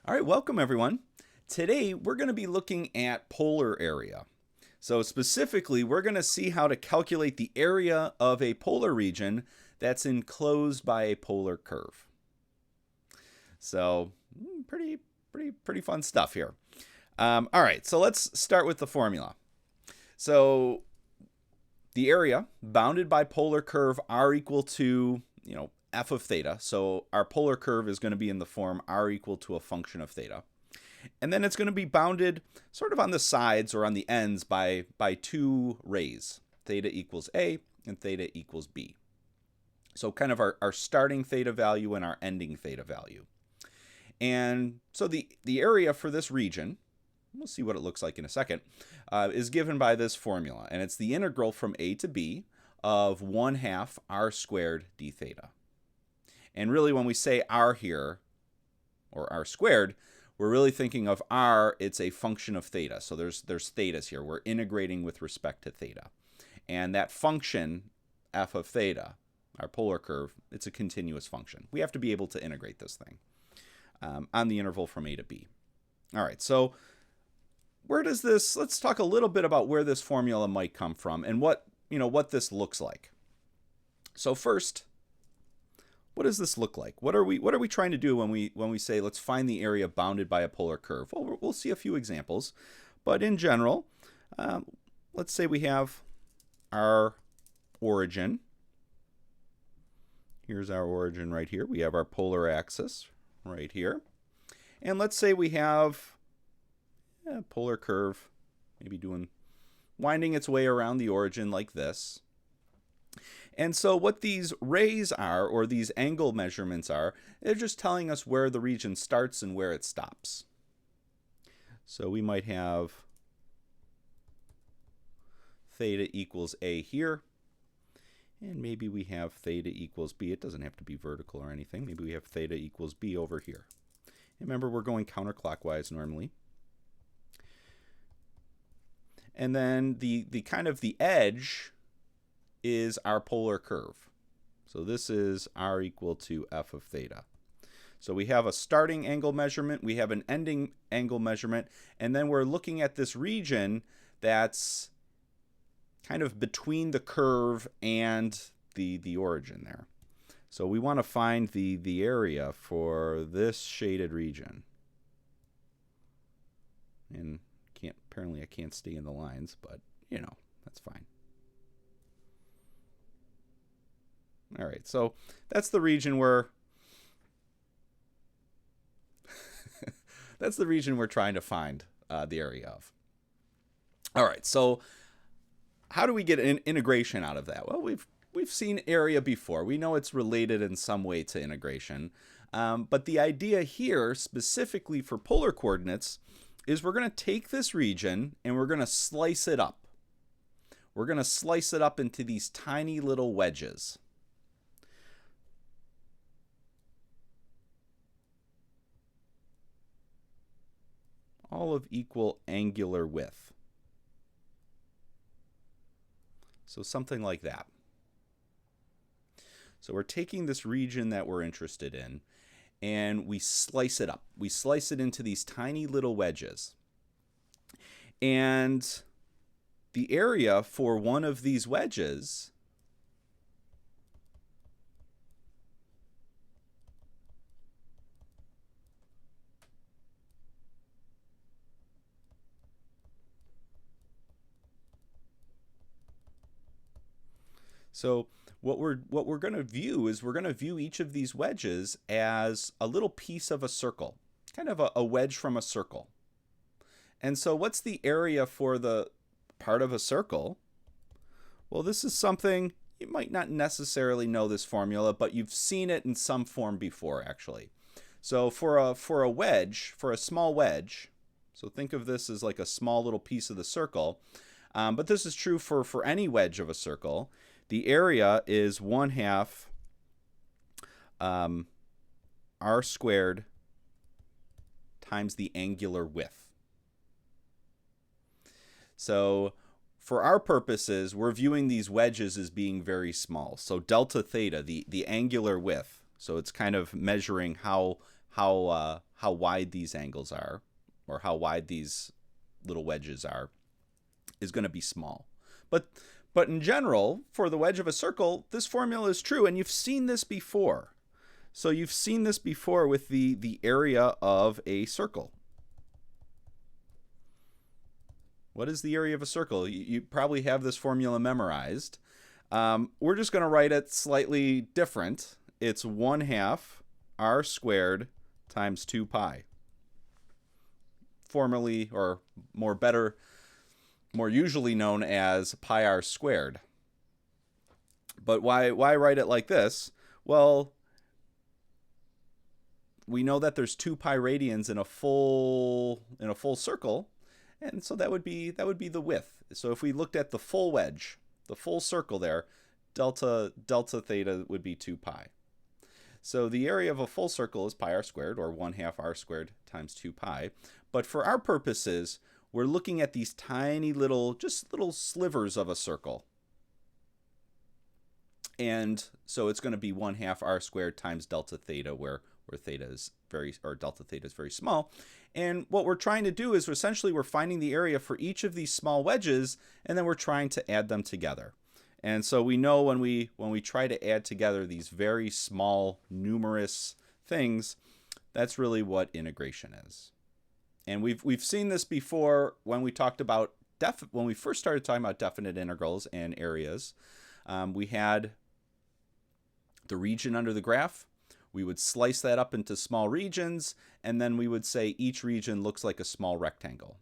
All right, welcome everyone. Today we're going to be looking at polar area. So specifically, we're going to see how to calculate the area of a polar region that's enclosed by a polar curve. So pretty fun stuff here. All right, so let's start with the formula. So the area bounded by polar curve r equal to, f of theta. So our polar curve is going to be in the form r equal to a function of theta. And then it's going to be bounded sort of on the sides or on the ends by two rays, theta equals a and theta equals b. So kind of our starting theta value and our ending theta value. And so the area for this region, we'll see what it looks like in a second, is given by this formula. And it's the integral from a to b of 1/2 r squared d theta. And really when we say r here, or r squared, we're really thinking of r, it's a function of theta. So there's thetas here. We're integrating with respect to theta. And that function, f of theta, our polar curve, it's a continuous function. We have to be able to integrate this thing on the interval from a to b. All right, so let's talk a little bit about where this formula might come from and what this looks like. So first, what does this look like? What are we trying to do when we say let's find the area bounded by a polar curve? Well, we'll see a few examples, but in general, let's say we have our origin. Here's our origin right here. We have our polar axis right here, and let's say we have a polar curve, maybe winding its way around the origin like this. And so what these rays are, or these angle measurements are, they're just telling us where the region starts and where it stops. So we might have theta equals a here, and maybe we have theta equals b. It doesn't have to be vertical or anything. Maybe we have theta equals b over here. And remember, we're going counterclockwise normally. And then the kind of the edge is our polar curve. So this is r equal to f of theta. So we have a starting angle measurement, we have an ending angle measurement, and then we're looking at this region that's kind of between the curve and the origin there. So we want to find the area for this shaded region. And apparently I can't stay in the lines, but that's fine. All right, so that's the region we're trying to find the area of. All right, so how do we get an integration out of that? Well, we've seen area before. We know it's related in some way to integration, but the idea here, specifically for polar coordinates, is we're going to take this region and we're going to slice it up. We're going to slice it up into these tiny little wedges. All of equal angular width. So something like that. So we're taking this region that we're interested in and we slice it up. We slice it into these tiny little wedges. And the area for one of these wedges So what we're going to view is we're going to view each of these wedges as a little piece of a circle, kind of a wedge from a circle. And so what's the area for the part of a circle? Well, this is something you might not necessarily know this formula, but you've seen it in some form before actually. So for a wedge, for a small wedge, so think of this as like a small little piece of the circle, but this is true for any wedge of a circle. The area is 1/2 r squared times the angular width. So for our purposes, we're viewing these wedges as being very small. So delta theta, the angular width, so it's kind of measuring how how wide these angles are, or how wide these little wedges are, is going to be small. But in general, for the wedge of a circle, this formula is true, and you've seen this before. So you've seen this before with the area of a circle. What is the area of a circle? You probably have this formula memorized. We're just going to write it slightly different. It's 1/2 r squared times 2 pi. Formerly, or more usually known as pi r squared. But why write it like this? Well, we know that there's 2 pi radians in a full circle, and so that would be the width. So if we looked at the full wedge, the full circle there, delta theta would be 2 pi. So the area of a full circle is pi r squared, or 1/2 r squared times 2 pi. But for our purposes, we're looking at these tiny little slivers of a circle. And so it's going to be 1/2 r squared times delta theta, where theta is delta theta is very small. And what we're trying to do is essentially we're finding the area for each of these small wedges, and then we're trying to add them together. And so we know when we try to add together these very small numerous things, that's really what integration is. And we've seen this before when we talked about when we first started talking about definite integrals and areas. We had the region under the graph. We would slice that up into small regions, and then we would say each region looks like a small rectangle.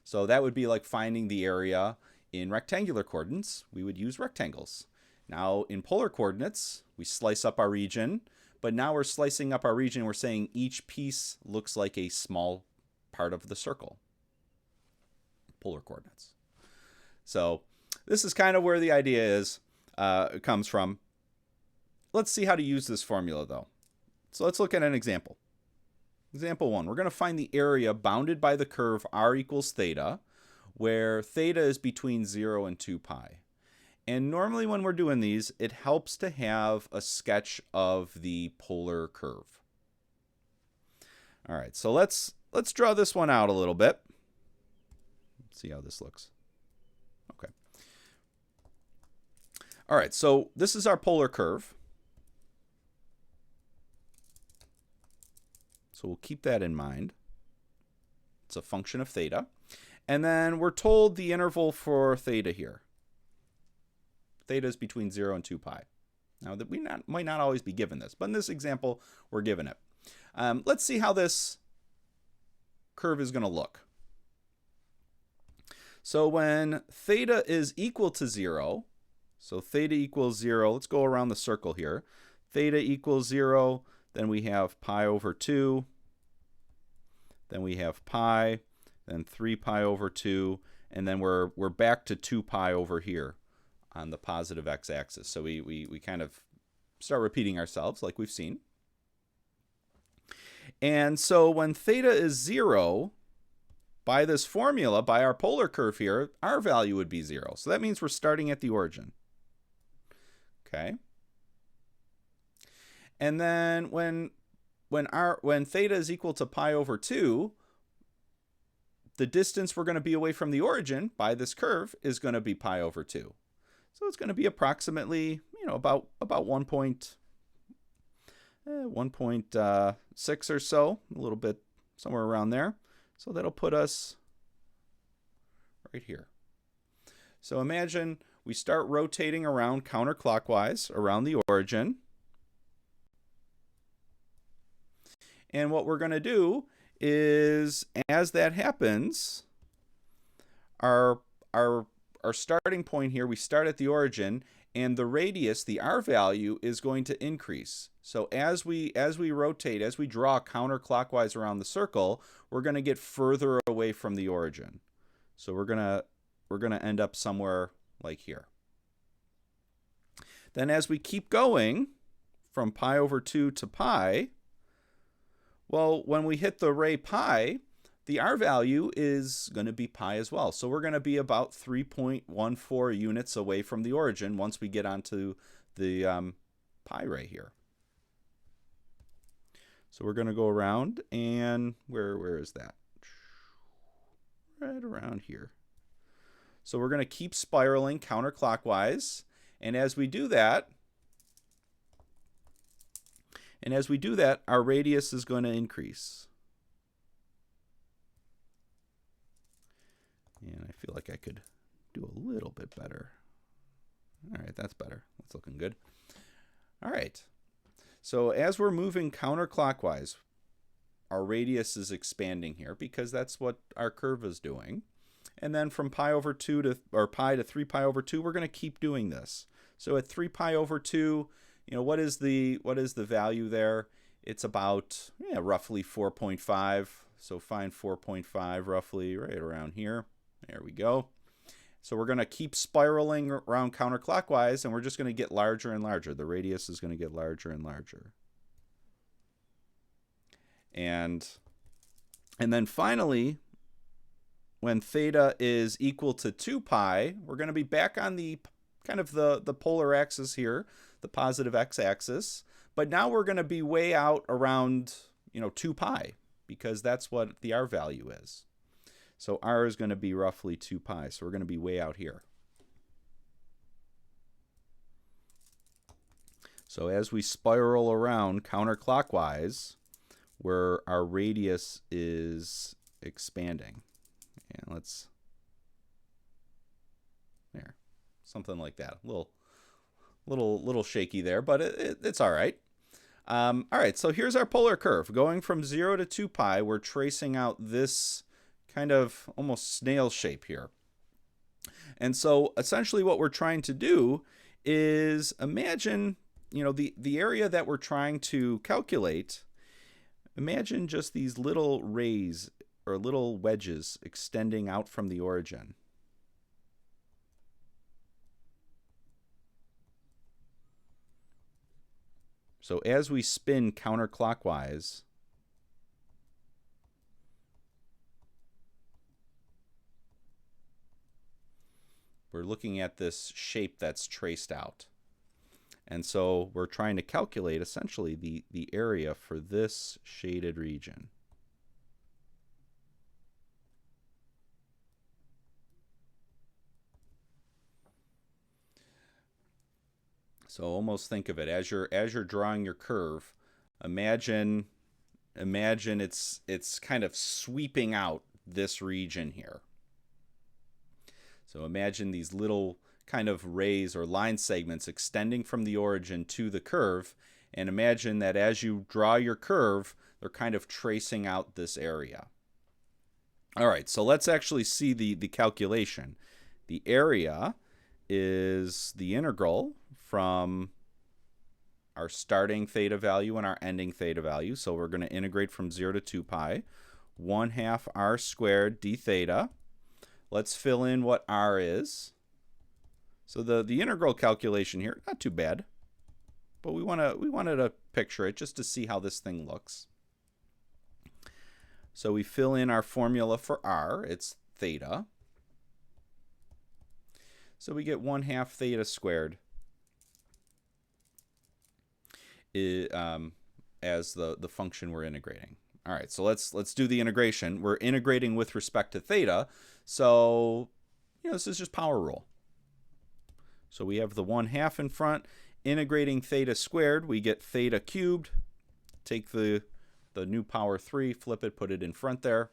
So that would be like finding the area in rectangular coordinates. We would use rectangles. Now in polar coordinates, we slice up our region, but now we're slicing up our region. We're saying each piece looks like a small part of the circle. Polar coordinates. So this is kind of where the idea comes from. Let's see how to use this formula, though. So let's look at an example. Example 1, we're going to find the area bounded by the curve r equals theta, where theta is between 0 and 2 pi. And normally when we're doing these, it helps to have a sketch of the polar curve. All right, so let's draw this one out a little bit. Let's see how this looks. Okay. All right, so this is our polar curve. So we'll keep that in mind. It's a function of theta. And then we're told the interval for theta here. Theta is between 0 and 2 pi. Now, that we might not always be given this, but in this example, we're given it. Let's see how this curve is going to look. So when theta is equal to 0, so theta equals 0, let's go around the circle here. Theta equals 0, then we have pi over 2, then we have pi, then 3 pi over 2, and then we're back to 2 pi over here on the positive x-axis. So we kind of start repeating ourselves like we've seen. And so when theta is 0, by this formula, by our polar curve here, our value would be 0. So that means we're starting at the origin. Okay. And then when theta is equal to pi over 2, the distance we're going to be away from the origin by this curve is going to be pi over 2. So it's going to be approximately, about 1.6 or so, a little bit somewhere around there. So that'll put us right here. So imagine we start rotating around counterclockwise around the origin. And what we're going to do is, as that happens, our starting point here, we start at the origin, and the radius, the r value, is going to increase. So as we rotate, as we draw counterclockwise around the circle, we're going to get further away from the origin. So we're going to end up somewhere like here. Then as we keep going from pi over 2 to pi, well, when we hit the ray pi, the r value is going to be pi as well. So we're going to be about 3.14 units away from the origin once we get onto the pi ray here. So we're going to go around, and where is that? Right around here. So we're going to keep spiraling counterclockwise, and as we do that, our radius is going to increase. And I feel like I could do a little bit better. All right, that's better. That's looking good. All right. So as we're moving counterclockwise, our radius is expanding here because that's what our curve is doing. And then from pi over 2 to, or pi to 3 pi over 2, we're going to keep doing this. So at 3 pi over 2, what is the value there? It's about roughly 4.5. So find 4.5 roughly right around here. There we go. So we're going to keep spiraling around counterclockwise, and we're just going to get larger and larger. The radius is going to get larger and larger. And then finally, when theta is equal to 2 pi, we're going to be back on the kind of the polar axis here, the positive x-axis. But now we're going to be way out around 2 pi, because that's what the r value is. So r is going to be roughly 2 pi. So we're going to be way out here. So as we spiral around counterclockwise, where our radius is expanding. And let's, there, something like that. A little shaky there, but it's all right. All right, so here's our polar curve. Going from 0 to 2 pi, we're tracing out this kind of almost snail shape here. And so essentially what we're trying to do is imagine, the area that we're trying to calculate. Imagine just these little rays or little wedges extending out from the origin. So as we spin counterclockwise, we're looking at this shape that's traced out. And so we're trying to calculate essentially the area for this shaded region. So almost think of it as you're drawing your curve. Imagine it's kind of sweeping out this region here. So imagine these little kind of rays or line segments extending from the origin to the curve, and imagine that as you draw your curve, they're kind of tracing out this area. All right, so let's actually see the calculation. The area is the integral from our starting theta value and our ending theta value. So we're going to integrate from 0 to 2 pi, 1/2 r squared d theta. Let's fill in what r is. So the integral calculation here, not too bad, but we wanted to picture it just to see how this thing looks. So we fill in our formula for r. It's theta. So we get 1/2 theta squared as the function we're integrating. All right, so let's do the integration. We're integrating with respect to theta, so this is just power rule. So we have the 1/2 in front. Integrating theta squared, we get theta cubed. Take the new power 3, flip it, put it in front there.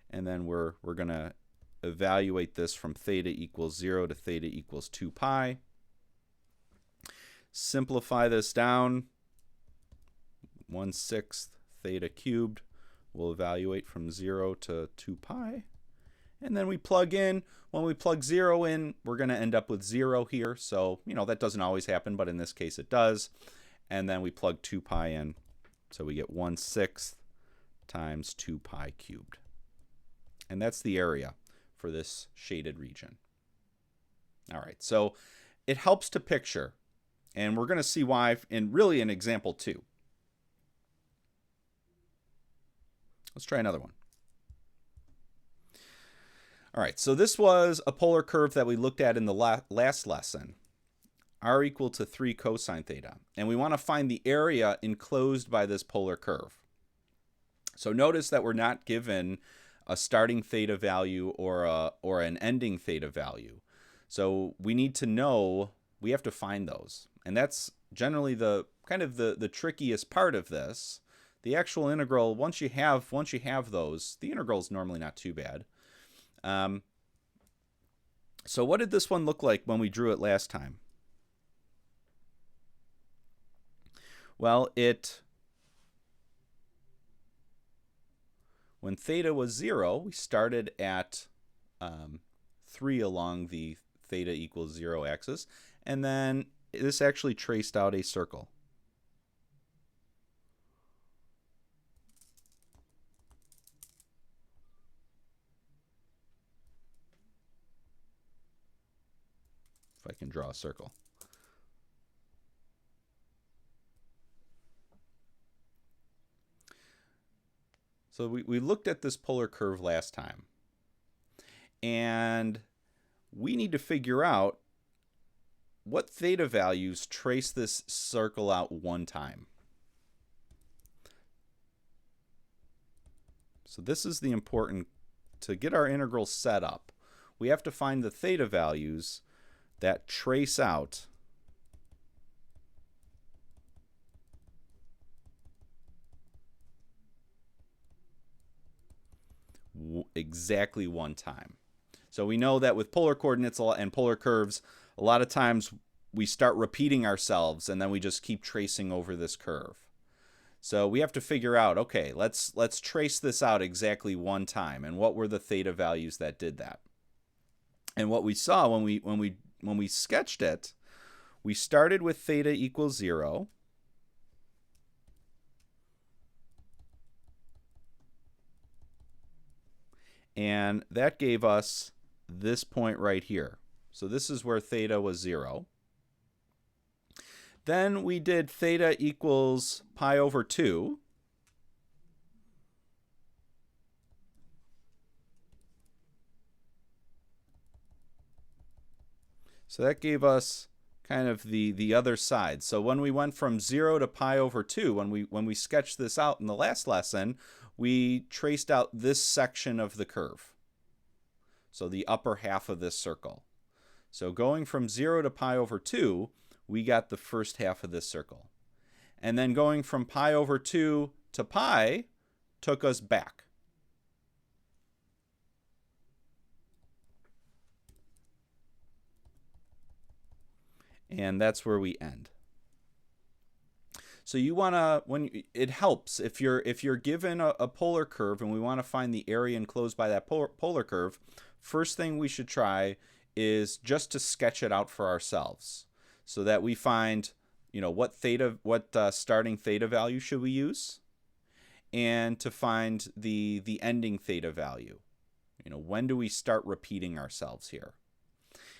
And then we're going to evaluate this from theta equals 0 to theta equals 2 pi. Simplify this down. 1/6 theta cubed. We'll evaluate from 0 to 2 pi. And then we plug in. When we plug 0 in, we're going to end up with 0 here. So, that doesn't always happen, but in this case it does. And then we plug 2 pi in. So we get 1/6 times 2 pi cubed. And that's the area for this shaded region. All right, so it helps to picture. And we're going to see why in example 2. Let's try another one. All right, so this was a polar curve that we looked at in the last lesson. r equal to 3 cosine theta. And we want to find the area enclosed by this polar curve. So notice that we're not given a starting theta value or an ending theta value. So we need to know, we have to find those. And that's generally the kind of the trickiest part of this. The actual integral, once you have those, the integral is normally not too bad. So what did this one look like when we drew it last time? Well, when theta was 0, we started at 3 along the theta equals 0 axis, and then this actually traced out a circle. If I can draw a circle. So we looked at this polar curve last time. And we need to figure out what theta values trace this circle out one time. So this is the important, to get our integral set up, we have to find the theta values that trace out exactly one time. So we know that with polar coordinates and polar curves, a lot of times we start repeating ourselves and then we just keep tracing over this curve. So we have to figure out, okay, let's trace this out exactly one time, and what were the theta values that did that? And what we saw when we sketched it, we started with theta equals 0. And that gave us this point right here. So this is where theta was 0. Then we did theta equals pi over 2. So that gave us kind of the other side. So when we went from 0 to pi over 2, when we sketched this out in the last lesson, we traced out this section of the curve. So the upper half of this circle. So going from 0 to pi over 2, we got the first half of this circle. And then going from pi over 2 to pi took us back. And that's where we end. So you want to, it helps if you're given a polar curve and we want to find the area enclosed by that polar curve, first thing we should try is just to sketch it out for ourselves, so that we find, what starting theta value should we use, and to find the ending theta value. When do we start repeating ourselves here?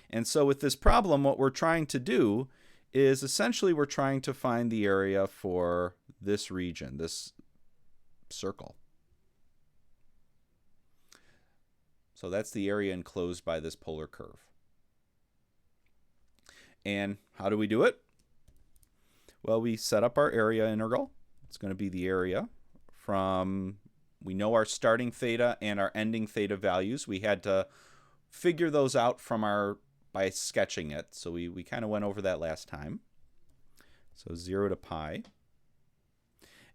And so with this problem, what we're trying to do is essentially we're trying to find the area for this region, this circle. So that's the area enclosed by this polar curve. And how do we do it? Well, we set up our area integral. It's going to be the area from, we know our starting theta and our ending theta values. We had to figure those out by sketching it. So we kind of went over that last time. So 0 to pi.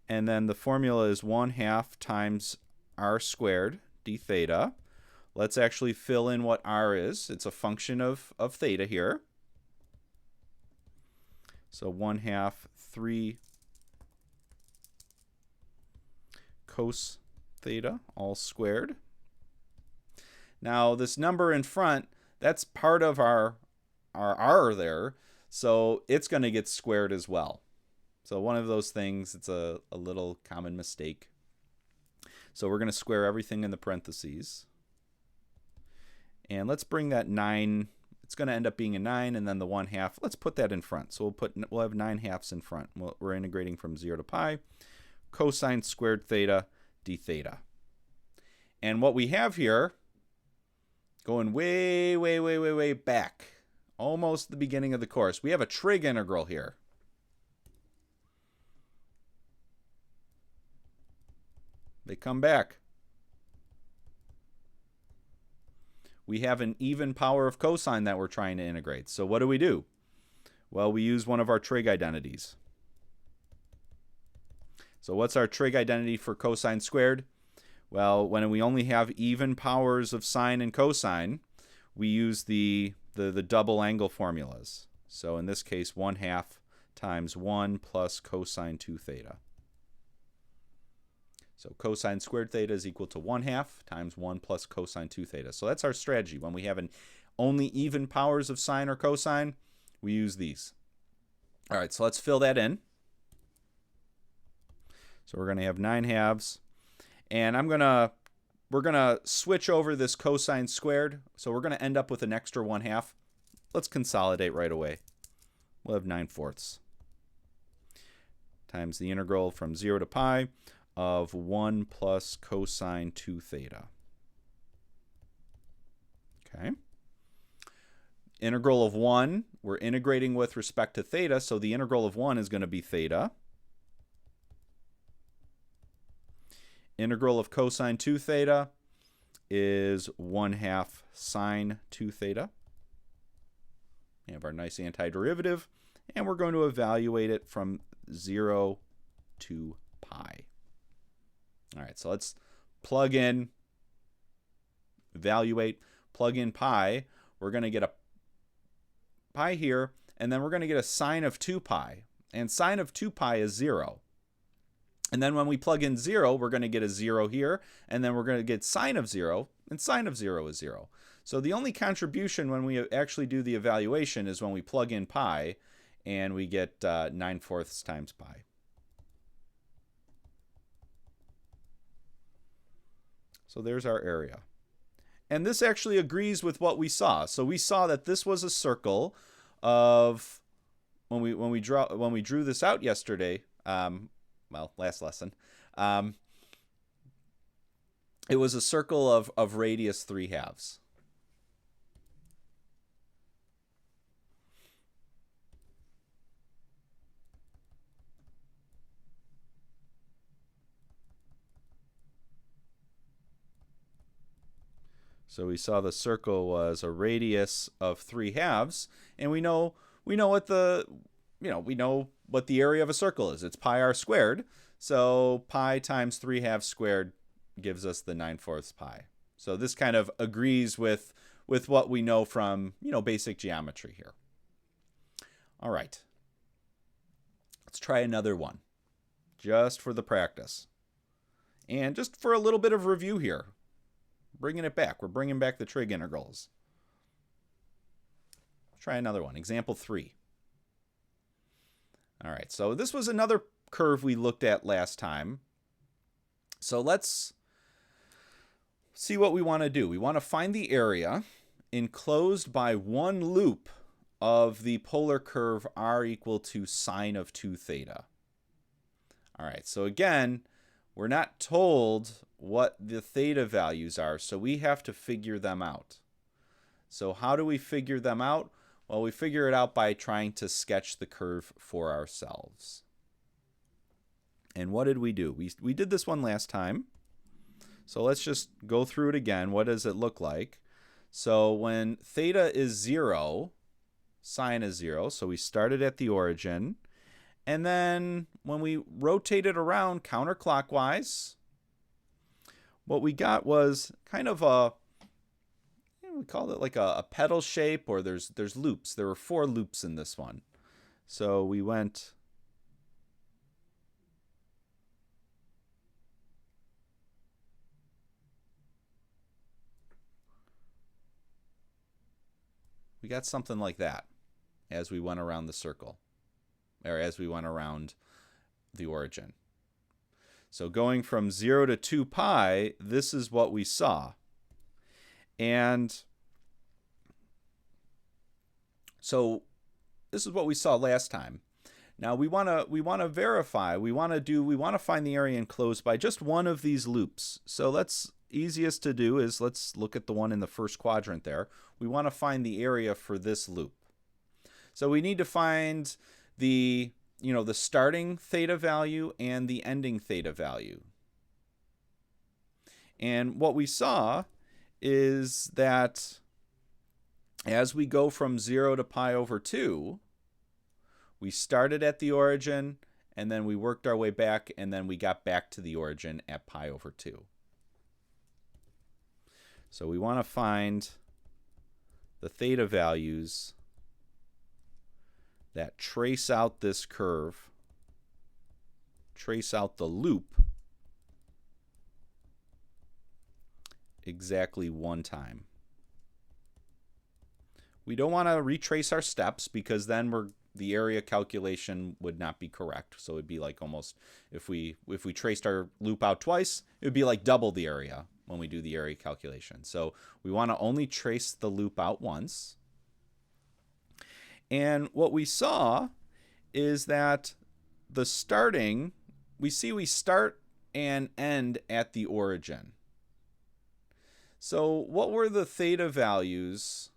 And then the formula is 1/2 times r squared d theta. Let's actually fill in what r is. It's a function of theta here. So 1/2 3 cos theta all squared. Now this number in front, that's part of our r there, so it's going to get squared as well. So one of those things, it's a little common mistake. So we're going to square everything in the parentheses. And let's bring that 9, it's going to end up being a 9, and then the 1/2, let's put that in front. So we'll have 9/2 in front. We're integrating from 0 to pi, cosine squared theta d theta. And what we have here, going way back, Almost the beginning of the course. We have a trig integral here. They come back. We have an even power of cosine that we're trying to integrate. So what do? Well, we use one of our trig identities. So what's our trig identity for cosine squared? Well, when we only have even powers of sine and cosine, we use the double angle formulas. So in this case, 1/2 times 1 plus cosine 2 theta. So cosine squared theta is equal to 1/2 times 1 plus cosine 2 theta. So that's our strategy. When we have only even powers of sine or cosine, we use these. All right, so let's fill that in. So we're going to have 9/2. And we're going to switch over this cosine squared. So we're going to end up with an extra 1/2. Let's consolidate right away. We'll have 9/4 times the integral from 0 to pi of 1 plus cosine 2 theta. Okay. Integral of 1, we're integrating with respect to theta, so the integral of 1 is going to be theta. Integral of cosine 2 theta is 1/2 sine 2 theta. We have our nice antiderivative, and we're going to evaluate it from 0 to pi. All right, so let's plug in, evaluate, plug in pi. We're going to get a pi here, and then we're going to get a sine of 2 pi. And sine of 2 pi is 0. And then when we plug in 0, we're going to get a 0 here, and then we're going to get sine of 0, and sine of 0 is 0. So the only contribution when we actually do the evaluation is when we plug in pi, and we get 9/4 times pi. So there's our area. And this actually agrees with what we saw. So we saw that this was a circle of, when we drew this out yesterday, well, last lesson, it was a circle of radius 3/2. So we saw the circle was a radius of 3/2, and we know what the area of a circle is. It's pi r squared. So pi times 3/2 squared gives us the 9/4 pi. So this kind of agrees with what we know from basic geometry here. All right. Let's try another one, just for the practice, and just for a little bit of review here. Bringing it back. We're bringing back the trig integrals. Let's try another one. Example 3. All right, so this was another curve we looked at last time. So let's see what we want to do. We want to find the area enclosed by one loop of the polar curve r equal to sine of 2 theta. All right, so again, we're not told what the theta values are, so we have to figure them out. So how do we figure them out? Well, we figure it out by trying to sketch the curve for ourselves. And what did we do? We did this one last time. So let's just go through it again. What does it look like? So when theta is 0, sine is 0. So we started at the origin. And then when we rotate it around counterclockwise, what we got was kind of we called it like a petal shape, or there's loops. There were 4 loops in this one. So we got something like that as we went around the circle, or as we went around the origin. So going from 0 to 2 pi, this is what we saw. And so this is what we saw last time. Now we want to verify. We want to find the area enclosed by just one of these loops. So easiest to do is let's look at the one in the first quadrant there. We want to find the area for this loop. So we need to find the, the starting theta value and the ending theta value. And what we saw is that as we go from 0 to pi over 2, we started at the origin, and then we worked our way back, and then we got back to the origin at pi over 2. So we want to find the theta values that trace out this curve, trace out the loop exactly one time. We don't want to retrace our steps because then the area calculation would not be correct. So it'd be like almost, if we traced our loop out twice, it would be like double the area when we do the area calculation. So we want to only trace the loop out once. And what we saw is that we start and end at the origin. So what were the theta values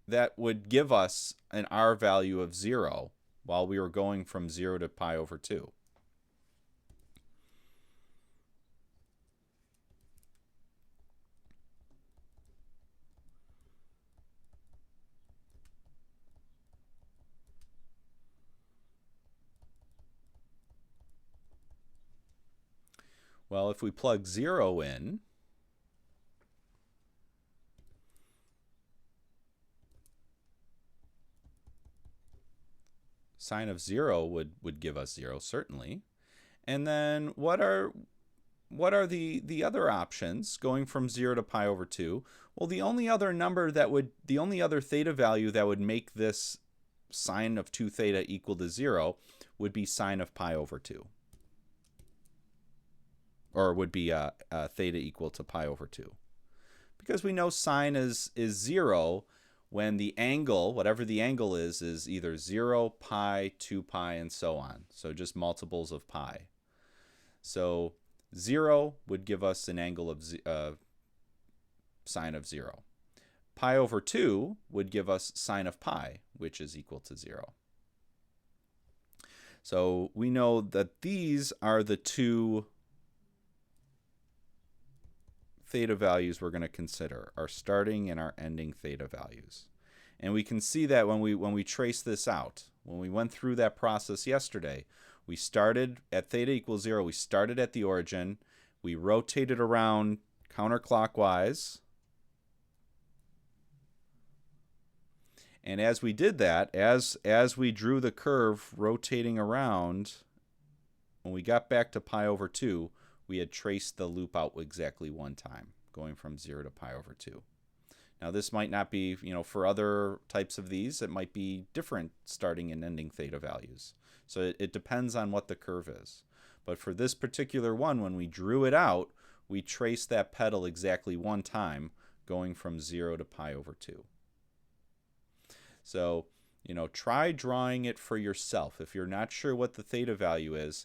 that would give us an R value of 0 while we were going from 0 to pi over 2? Well, if we plug 0 in, sine of 0 would give us 0, certainly. And then what are the other options going from 0 to pi over 2? Well, the only other theta value that would make this sine of 2 theta equal to 0 would be sine of pi over 2. Or would be theta equal to pi over 2. Because we know sine is 0 when the angle, whatever the angle is either 0, pi, 2 pi, and so on. So just multiples of pi. So 0 would give us an angle of sine of 0. Pi over 2 would give us sine of pi, which is equal to 0. So we know that these are the two theta values we're going to consider, our starting and our ending theta values. And we can see that when we trace this out. When we went through that process yesterday, we started at theta equals 0, we started at the origin, we rotated around counterclockwise, and as we did that, as we drew the curve rotating around, when we got back to pi over 2, we had traced the loop out exactly one time, going from 0 to pi over 2. Now this might not be, for other types of these, it might be different starting and ending theta values. So it depends on what the curve is. But for this particular one, when we drew it out, we traced that petal exactly one time, going from 0 to pi over 2. So, try drawing it for yourself. If you're not sure what the theta value is,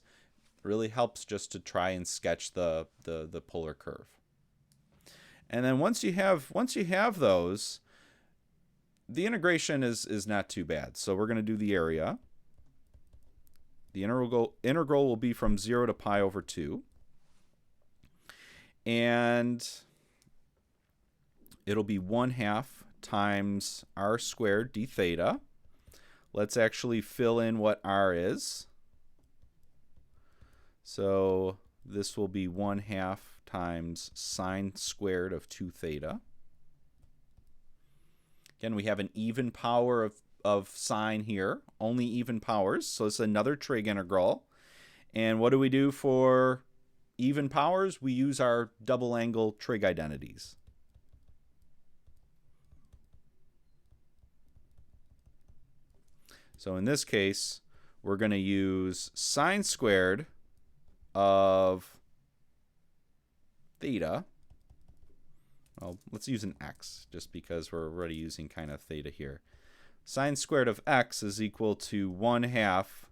really helps just to try and sketch the polar curve. And then once you have those, the integration is not too bad. So we're going to do the area. The integral will be from 0 to pi over 2. And it'll be 1/2 times r squared d theta. Let's actually fill in what r is. So this will be 1/2 times sine squared of 2 theta. Again, we have an even power of sine here, only even powers. So it's another trig integral. And what do we do for even powers? We use our double angle trig identities. So in this case, we're going to use sine squared of theta. Well, let's use an x just because we're already using kind of theta here. Sine squared of x is equal to 1/2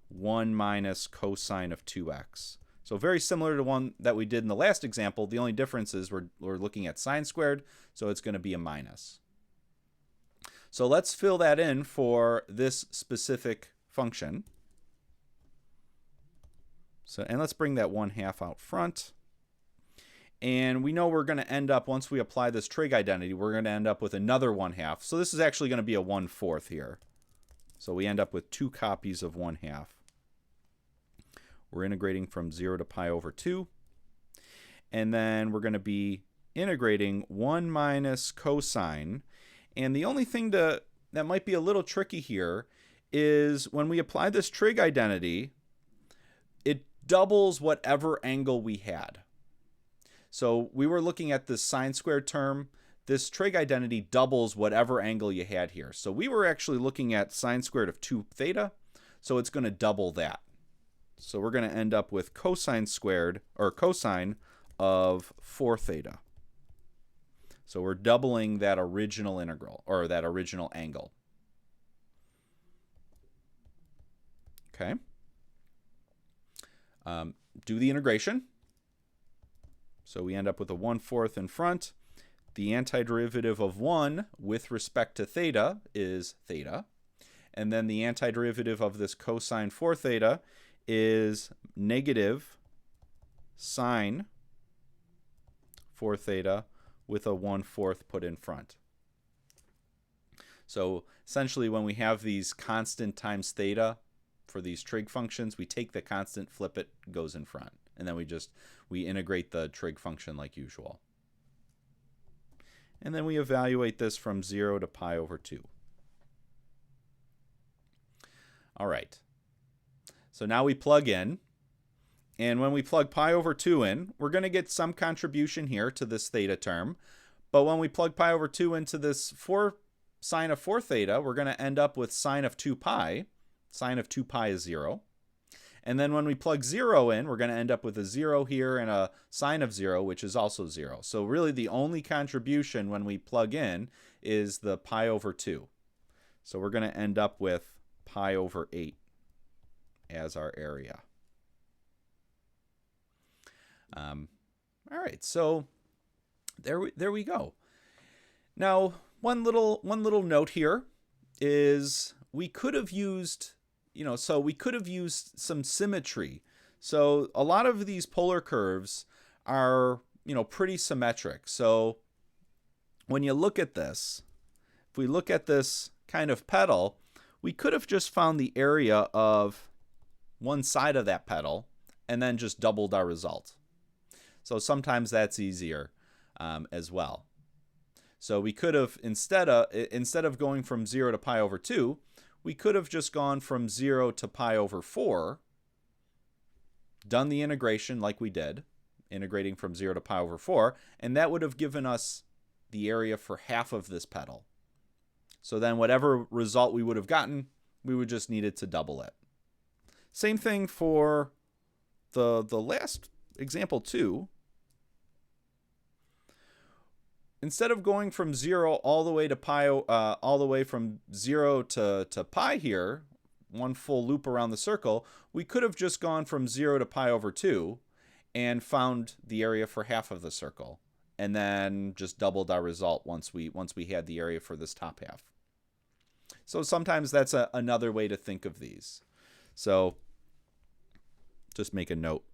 1 minus cosine of 2x. So very similar to one that we did in the last example. The only difference is we're looking at sine squared, so it's going to be a minus. So let's fill that in for this specific function. So, and let's bring that 1/2 out front. And we know we're going to end up, once we apply this trig identity, we're going to end up with another 1/2. So this is actually going to be a 1/4 here. So we end up with 2 copies of 1/2. We're integrating from 0 to pi over 2. And then we're going to be integrating 1 minus cosine. And the only thing that might be a little tricky here is when we apply this trig identity, it doubles whatever angle we had. So we were looking at this sine squared term. This trig identity doubles whatever angle you had here. So we were actually looking at sine squared of 2 theta. So it's going to double that. So we're going to end up with cosine squared, or cosine of 4 theta. So we're doubling that original integral, or that original angle. Okay. Do the integration. So we end up with a 1/4 in front. The antiderivative of 1 with respect to theta is theta. And then the antiderivative of this cosine 4 theta is negative sine 4 theta with a 1/4 put in front. So essentially when we have these constant times theta for these trig functions, we take the constant, flip it, goes in front. And then we integrate the trig function like usual. And then we evaluate this from 0 to pi over 2. All right. So now we plug in. And when we plug pi over 2 in, we're going to get some contribution here to this theta term. But when we plug pi over 2 into this sine of 4 theta, we're going to end up with sine of 2 pi. Sine of 2 pi is 0. And then when we plug 0 in, we're going to end up with a 0 here and a sine of 0, which is also 0. So really the only contribution when we plug in is the pi over 2. So we're going to end up with pi over 8 as our area. All right, so there we go. Now, one little note here is we could have used, we could have used some symmetry. So a lot of these polar curves are, pretty symmetric. So when you look at this, if we look at this kind of petal, we could have just found the area of one side of that petal and then just doubled our result. So sometimes that's easier as well. So we could have, instead of going from 0 to pi over 2, we could have just gone from 0 to pi over 4, done the integration like we did, integrating from 0 to pi over 4, and that would have given us the area for half of this petal. So then whatever result we would have gotten, we would just needed to double it. Same thing for the last example 2. Instead of going from 0 all the way to pi, all the way from 0 to pi here, one full loop around the circle, we could have just gone from 0 to pi over 2 and found the area for half of the circle, and then just doubled our result once we had the area for this top half. So sometimes that's another way to think of these. So just make a note.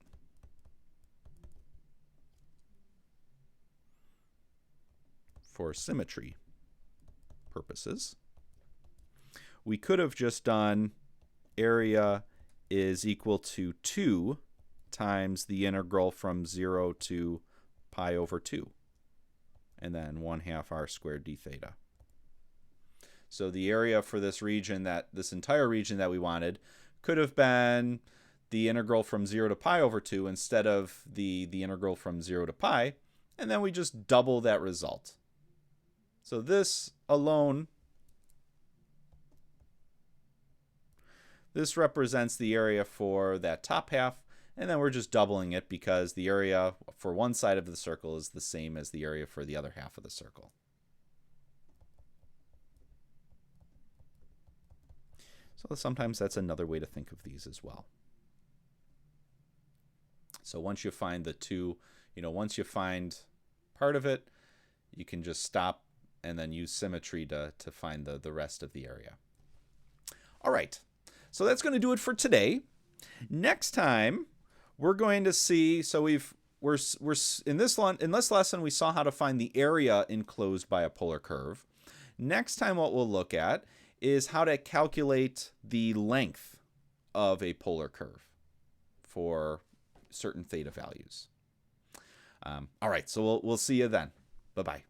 For symmetry purposes, we could have just done area is equal to 2 times the integral from 0 to pi over 2, and then 1/2 r squared d theta. So the area for this region, this entire region that we wanted, could have been the integral from 0 to pi over 2 instead of the integral from 0 to pi, and then we just double that result. So this alone, this represents the area for that top half, and then we're just doubling it because the area for one side of the circle is the same as the area for the other half of the circle. So sometimes that's another way to think of these as well. So once you find the two, once you find part of it, you can just stop and then use symmetry to find the rest of the area. All right, so that's going to do it for today. Next time, we're going to see, so we're in this lesson, we saw how to find the area enclosed by a polar curve. Next time, what we'll look at is how to calculate the length of a polar curve for certain theta values. All right, so we'll see you then. Bye-bye.